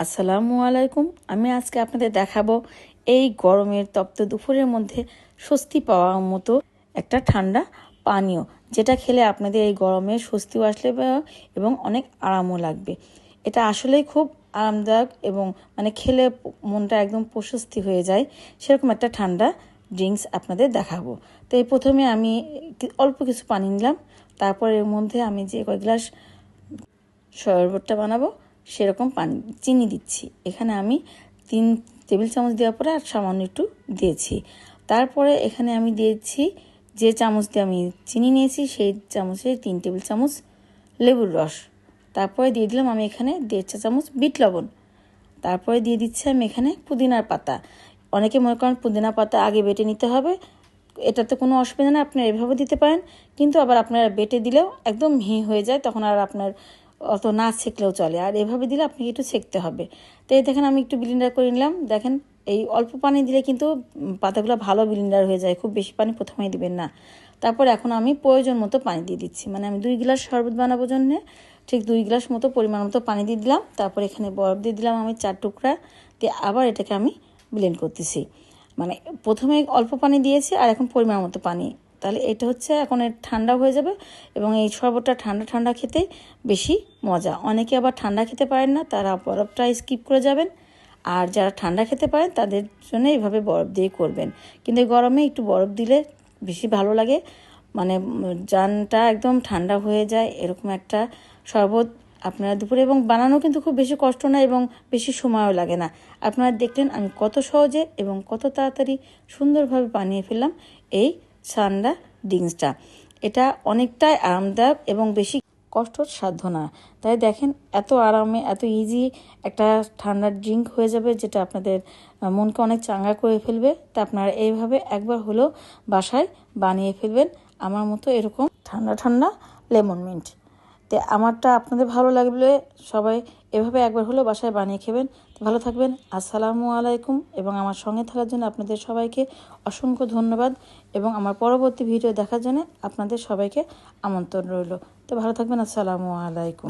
আসসালামু আলাইকুম। আমি আজকে আপনাদের দেখাবো এই গরমের তপ্ত দুপুরের মধ্যে স্বস্তি পাওয়ার মতো একটা ঠান্ডা পানীয়, যেটা খেলে আপনাদের এই গরমে স্বস্তিও আসলে এবং অনেক আরামও লাগবে। এটা আসলেই খুব আরামদায়ক এবং খেলে মনটা একদম প্রশস্তি হয়ে যায়, সেরকম একটা ঠান্ডা ড্রিঙ্কস আপনাদের দেখাবো। তো এই প্রথমে আমি অল্প কিছু পানি নিলাম, তারপর এর মধ্যে আমি যে কয়েক গ্লাস শরবতটা বানাবো সেরকম পানি চিনি দিচ্ছি। এখানে আমি 3 টেবিল চামচ দেওয়ার পরে আর সামান্য একটু দিয়েছি। তারপরে এখানে আমি দিয়েছি যে চামচ দিয়ে আমি চিনি নিয়েছি সেই চামচে 3 টেবিল চামচ লেবুর রস। তারপরে দিয়ে দিলাম আমি এখানে 1.5 চা চামচ বিট লবণ। তারপরে দিয়ে দিচ্ছি আমি এখানে পুদিনার পাতা। অনেকে মনে করেন পুদিনা পাতা আগে বেটে নিতে হবে, এটাতে কোনো অসুবিধা নেই, আপনারা এভাবে দিতে পারেন। কিন্তু আবার আপনারা বেটে দিলেও একদম মিহি হয়ে যায়, তখন আর আপনার অত না ছেঁকলেও চলে। আর এভাবে দিলে আপনাকে একটু ছেঁকতে হবে। তো এই দেখেন আমি একটু ব্লেন্ডার করে নিলাম। দেখেন এই অল্প পানি দিলে কিন্তু পাতাগুলো ভালো ব্লেন্ডার হয়ে যায়, খুব বেশি পানি প্রথমেই দিবেন না। তারপর এখন আমি প্রয়োজন মতো পানি দিয়ে দিচ্ছি, আমি 2 গ্লাস শরবত বানাবো জন্যে ঠিক 2 গ্লাস মতো পরিমাণ মতো পানি দিয়ে দিলাম। তারপর এখানে বরফ দিয়ে দিলাম আমি 4 টুকরা দিয়ে আবার এটাকে আমি ব্লেন্ড করতেছি। প্রথমে অল্প পানি দিয়েছি আর এখন পরিমাণ মতো পানি, তাহলে এটা হচ্ছে এখন ঠান্ডা হয়ে যাবে এবং এই শরবতটা ঠান্ডা ঠান্ডা খেতেই বেশি মজা। অনেকে আবার ঠান্ডা খেতে পারেন না, তারা বরফটা স্কিপ করে যাবেন। আর যারা ঠান্ডা খেতে পারেন তাদের জন্য এইভাবে বরফ দিয়ে করবেন। কিন্তু এই গরমে একটু বরফ দিলে বেশি ভালো লাগে, জানটা একদম ঠান্ডা হয়ে যায়। এরকম একটা শরবত আপনারা দুপুরে, এবং বানানো কিন্তু খুব বেশি কষ্ট না এবং বেশি সময়ও লাগে না। আপনারা দেখলেন আমি কত সহজে এবং কত তাড়াতাড়ি সুন্দরভাবে বানিয়ে ফেললাম এই ঠান্ডা ড্রিঙ্কসটা। এটা অনেকটাই আরামদায়ক এবং বেশি কষ্টসাধ্য না। তাই দেখেন এত আরামে এত ইজি একটা ঠান্ডা ড্রিঙ্ক হয়ে যাবে, যেটা আপনাদের মনকে অনেক চাঙ্গা করে ফেলবে। তা আপনারা এইভাবে একবার হলেও বাসায় বানিয়ে ফেলবেন আমার মতো এরকম ঠান্ডা ঠান্ডা লেমন মিন্ট। তো আমারটা আপনাদের ভালো লাগলে সবাই এভাবে একবার হলেও বাসায় বানিয়ে খাবেন। ভালো থাকবেন। আসসালামু আলাইকুম। এবং আমার সঙ্গে থাকার জন্য আপনাদের সবাইকে অসংখ্য ধন্যবাদ, এবং আমার পরবর্তী ভিডিও দেখার জন্য আপনাদের সবাইকে আমন্ত্রণ রইল। তো ভালো থাকবেন। আসসালামু আলাইকুম।